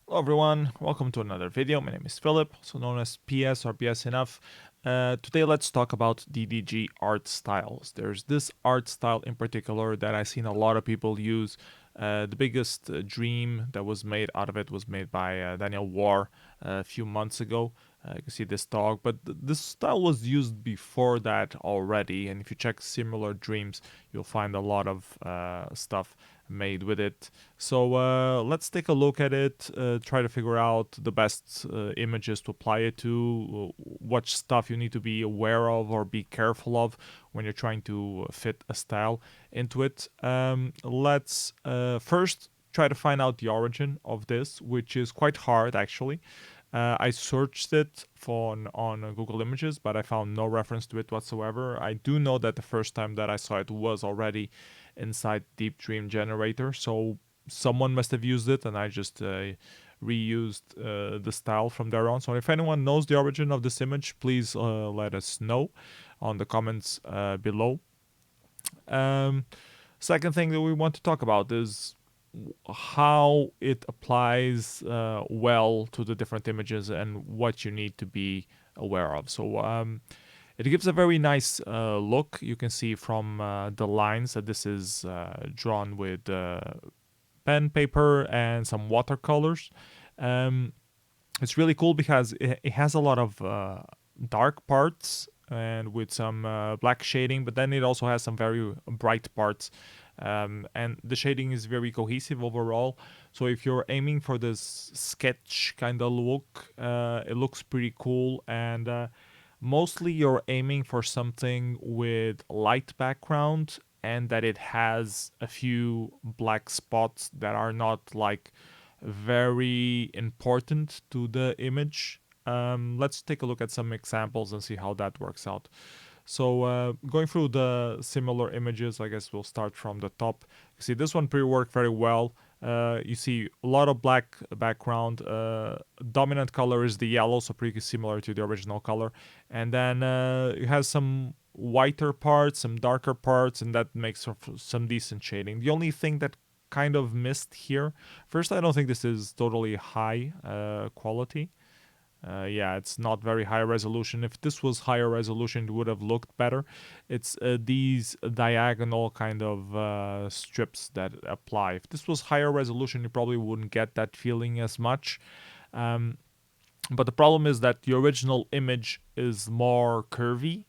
Hello everyone, welcome to another video. My name is Philip, also known as PS or PS Enough. Today let's talk about DDG art styles. There's this art style in particular that I've seen a lot of people use. The biggest dream that was made out of it was made by Daniel War a few months ago. You can see this dog, but this style was used before that already. And if you check similar dreams, you'll find a lot of stuff made with it. So let's take a look at it, try to figure out the best images to apply it to, what stuff you need to be aware of or be careful of when you're trying to fit a style into it. Let's first try to find out the origin of this, which is quite hard actually. I searched it on Google Images, but I found no reference to it whatsoever. I do know that the first time that I saw it was already inside Deep Dream Generator, so someone must have used it, and I just reused the style from there on. So if anyone knows the origin of this image, please let us know on the comments below. Um, Second thing that we want to talk about is how it applies well to the different images and what you need to be aware of. So it gives a very nice look. You can see from the lines that this is drawn with pen, paper, and some watercolors. Um, it's really cool because it has a lot of dark parts and with some black shading, but then it also has some very bright parts. And the shading is very cohesive overall. So if you're aiming for this sketch kind of look, it looks pretty cool. And mostly you're aiming for something with light background and that it has a few black spots that are not like very important to the image. Let's take a look at some examples and see how that works out. So going through the similar images, I guess we'll start from the top. You see this one worked very well. You see a lot of black background. Dominant color is the yellow, so pretty similar to the original color. And then it has some whiter parts, some darker parts, and that makes some decent shading. The only thing that kind of missed here, first, I don't think this is totally high quality. Yeah, it's not very high resolution. If this was higher resolution, it would have looked better. It's these diagonal kind of strips that apply. If this was higher resolution, you probably wouldn't get that feeling as much. Um, but the problem is that the original image is more curvy,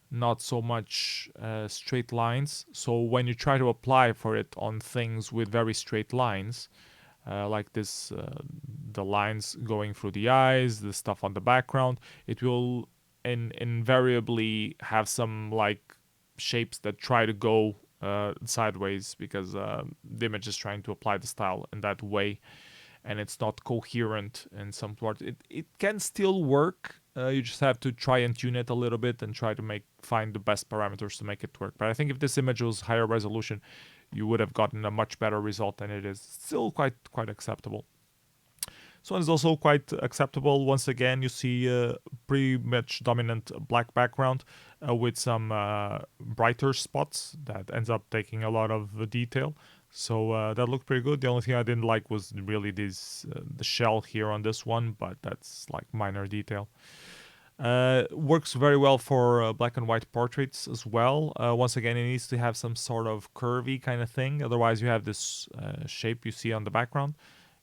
not so much straight lines. So when you try to apply for it on things with very straight lines, like this, the lines going through the eyes, the stuff on the background, it will invariably have some like shapes that try to go sideways because the image is trying to apply the style in that way, and it's not coherent in some parts. It can still work. You just have to try and tune it a little bit and try to find the best parameters to make it work. But I think if this image was higher resolution, you would have gotten a much better result than it is. Still quite acceptable. This one is also quite acceptable. Once again, you see pretty much dominant black background with some brighter spots that ends up taking a lot of detail. So that looked pretty good. The only thing I didn't like was really this the shell here on this one, but that's like minor detail. Works very well for black and white portraits as well. Once again, it needs to have some sort of curvy kind of thing. Otherwise, you have this shape you see on the background.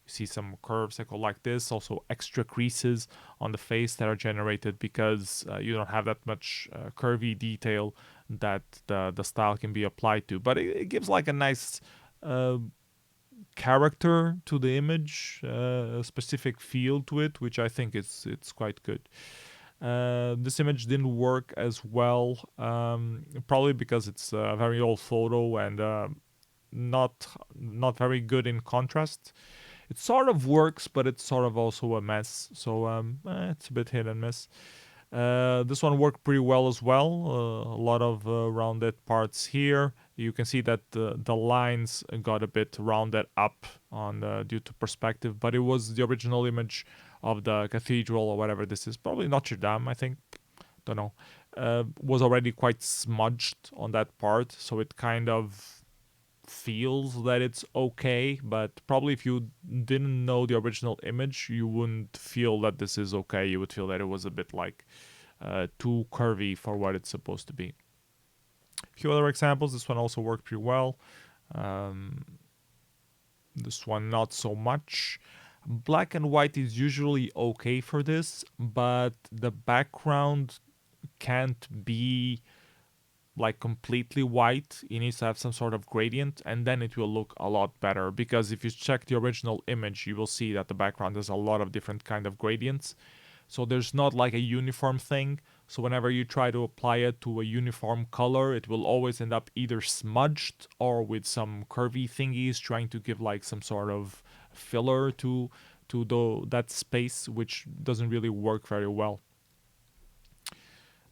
You see some curves that go like this. Also, extra creases on the face that are generated because you don't have that much curvy detail that the style can be applied to. But it gives like a nice character to the image, a specific feel to it, which I think it's quite good. This image didn't work as well, probably because it's a very old photo and not very good in contrast. It sort of works, but it's sort of also a mess. So it's a bit hit and miss. This one worked pretty well as well. A lot of rounded parts here. You can see that the lines got a bit rounded up on due to perspective, but it was the original image of the cathedral or whatever this is. Probably Notre Dame, I think. Don't know. Was already quite smudged on that part, so it kind of feels that it's okay, but probably if you didn't know the original image, you wouldn't feel that this is okay. You would feel that it was a bit like too curvy for what it's supposed to be. A few other examples. This one also worked pretty well. Um, this one not so much. Black and white is usually okay for this, but the background can't be like completely white. It needs to have some sort of gradient, and then it will look a lot better, because if you check the original image, you will see that the background has a lot of different kind of gradients. So there's not like a uniform thing. So whenever you try to apply it to a uniform color, it will always end up either smudged or with some curvy thingies trying to give like some sort of filler to that space, which doesn't really work very well.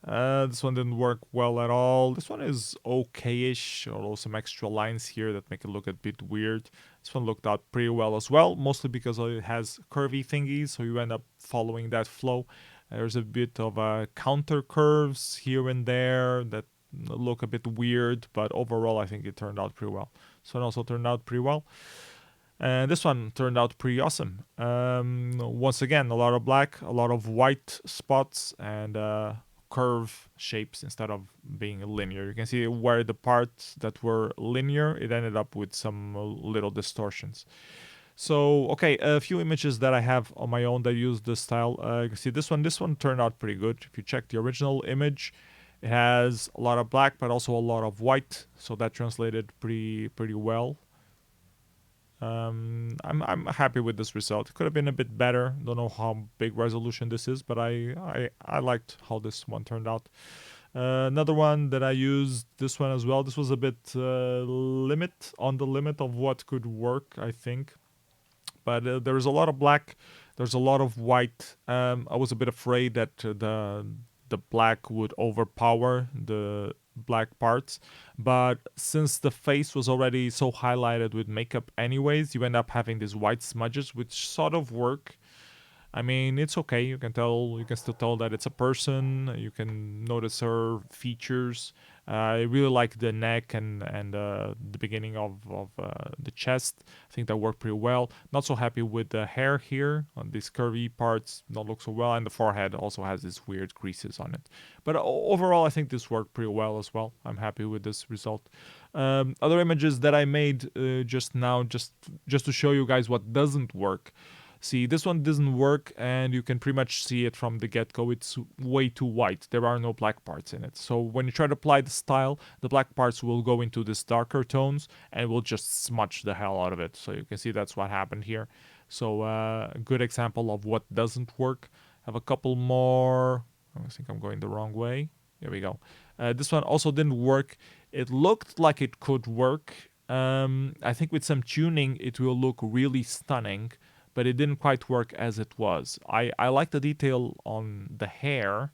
This one didn't work well at all. This one is okay-ish, although some extra lines here that make it look a bit weird. This one looked out pretty well as well, mostly because it has curvy thingies, so you end up following that flow. There's a bit of counter curves here and there that look a bit weird, but overall I think it turned out pretty well. This one also turned out pretty well. And this one turned out pretty awesome. Once again, a lot of black, a lot of white spots, and curve shapes instead of being linear. You can see where the parts that were linear, it ended up with some little distortions. So, okay, a few images that I have on my own that use this style. You can see this one. This one turned out pretty good. If you check the original image, it has a lot of black, but also a lot of white. So that translated pretty well. I'm happy with this result. It could have been a bit better. Don't know how big resolution this is, but I liked how this one turned out. Another one that I used, this one as well. This was a bit limit on the limit of what could work, I think. But there's a lot of black. There's a lot of white. I was a bit afraid that the black would overpower the black parts, but since the face was already so highlighted with makeup anyways, you end up having these white smudges which sort of work. I mean, it's okay. You can tell, you can still tell that it's a person. You can notice her features. I really like the neck and the beginning of the chest. I think that worked pretty well. Not so happy with the hair here on these curvy parts. Don't look so well, and the forehead also has these weird creases on it. But overall, I think this worked pretty well as well. I'm happy with this result. Other images that I made just now, just to show you guys what doesn't work. See, this one doesn't work, and you can pretty much see it from the get-go. It's way too white. There are no black parts in it. So when you try to apply the style, the black parts will go into these darker tones and will just smudge the hell out of it. So you can see that's what happened here. So a good example of what doesn't work. I have a couple more. I think I'm going the wrong way. Here we go. This one also didn't work. It looked like it could work. I think with some tuning, it will look really stunning, but it didn't quite work as it was. I like the detail on the hair,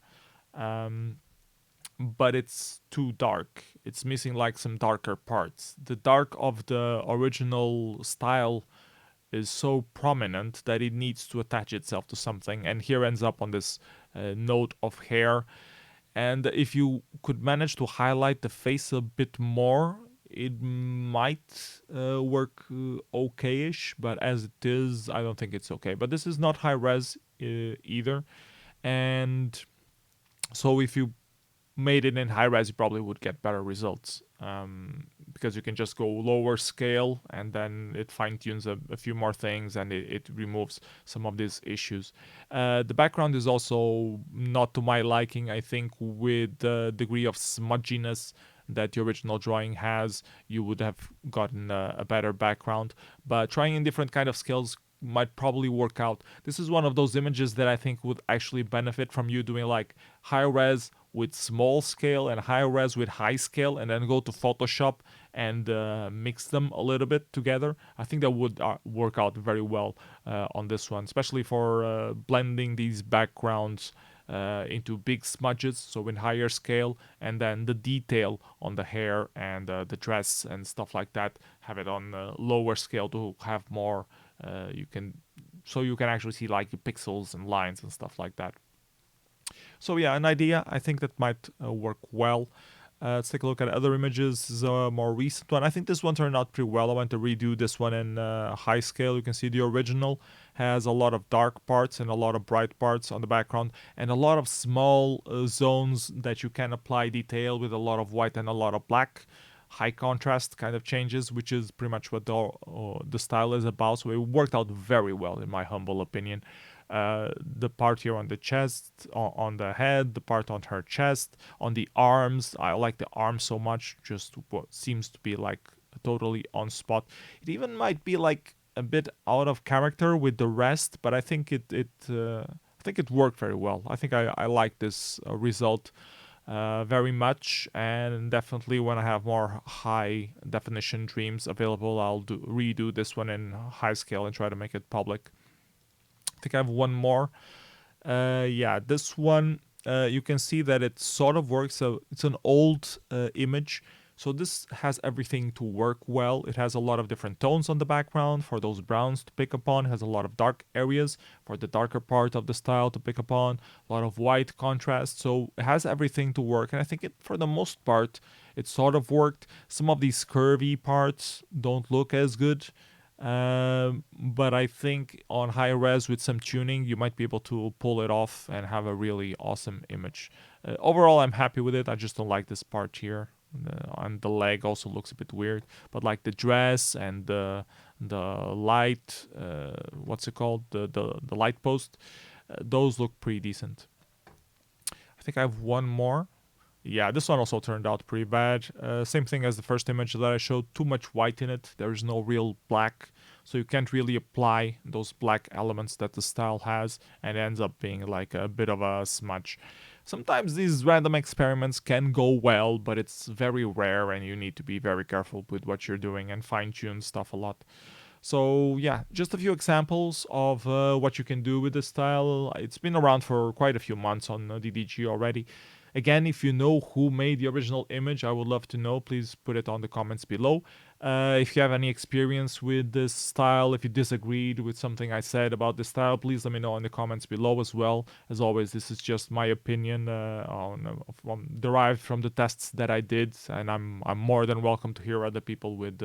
but it's too dark. It's missing like some darker parts. The dark of the original style is so prominent that it needs to attach itself to something, and here ends up on this note of hair. And if you could manage to highlight the face a bit more, it might work okay-ish, but as it is, I don't think it's okay. But this is not high res either, and so if you made it in high res, you probably would get better results, because you can just go lower scale and then it fine tunes a few more things, and it removes some of these issues. The background is also not to my liking. I think with the degree of smudginess that the original drawing has, you would have gotten a better background. But trying in different kind of scales might probably work out. This is one of those images that I think would actually benefit from you doing like high res with small scale and high res with high scale, and then go to Photoshop and mix them a little bit together. I think that would work out very well on this one, especially for blending these backgrounds into big smudges, so in higher scale, and then the detail on the hair and the dress and stuff like that, have it on lower scale to have more you can actually see like pixels and lines and stuff like that. So yeah, an idea I think that might work well. Let's take a look at other images. This is a more recent one. I think this one turned out pretty well. I went to redo this one in high scale. You can see the original has a lot of dark parts and a lot of bright parts on the background, and a lot of small zones that you can apply detail with a lot of white and a lot of black. High contrast kind of changes, which is pretty much what the style is about. So it worked out very well, in my humble opinion. The part here on the chest, on the head, the part on her chest, on the arms. I like the arms so much. Just what seems to be like totally on spot. It even might be like a bit out of character with the rest, but I think it worked very well. I think I like this result very much, and definitely when I have more high definition dreams available, I'll redo this one in high scale and try to make it public. I think I have one more. Yeah, this one, you can see that it sort of works. So it's an old image. So this has everything to work well. It has a lot of different tones on the background for those browns to pick up on. It has a lot of dark areas for the darker part of the style to pick up on. A lot of white contrast. So it has everything to work. And I think for the most part, it sort of worked. Some of these curvy parts don't look as good. But I think on high res with some tuning, you might be able to pull it off and have a really awesome image. Overall, I'm happy with it. I just don't like this part here. And the leg also looks a bit weird. But like the dress and the light, what's it called? The light post, those look pretty decent. I think I have one more. Yeah, this one also turned out pretty bad. Same thing as the first image that I showed. Too much white in it. There is no real black, so you can't really apply those black elements that the style has, and it ends up being like a bit of a smudge. Sometimes these random experiments can go well, but it's very rare, and you need to be very careful with what you're doing and fine-tune stuff a lot. So yeah, just a few examples of what you can do with this style. It's been around for quite a few months on DDG already. Again, if you know who made the original image, I would love to know. Please put it on the comments below. If you have any experience with this style, if you disagreed with something I said about this style, please let me know in the comments below as well. As always, this is just my opinion derived from the tests that I did, and I'm more than welcome to hear other people with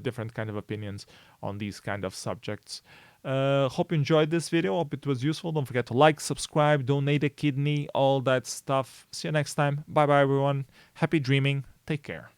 different kind of opinions on these kind of subjects. Hope you enjoyed this video. Hope it was useful. Don't forget to like, subscribe, donate a kidney, all that stuff. See you next time. Bye bye, everyone. Happy dreaming. Take care.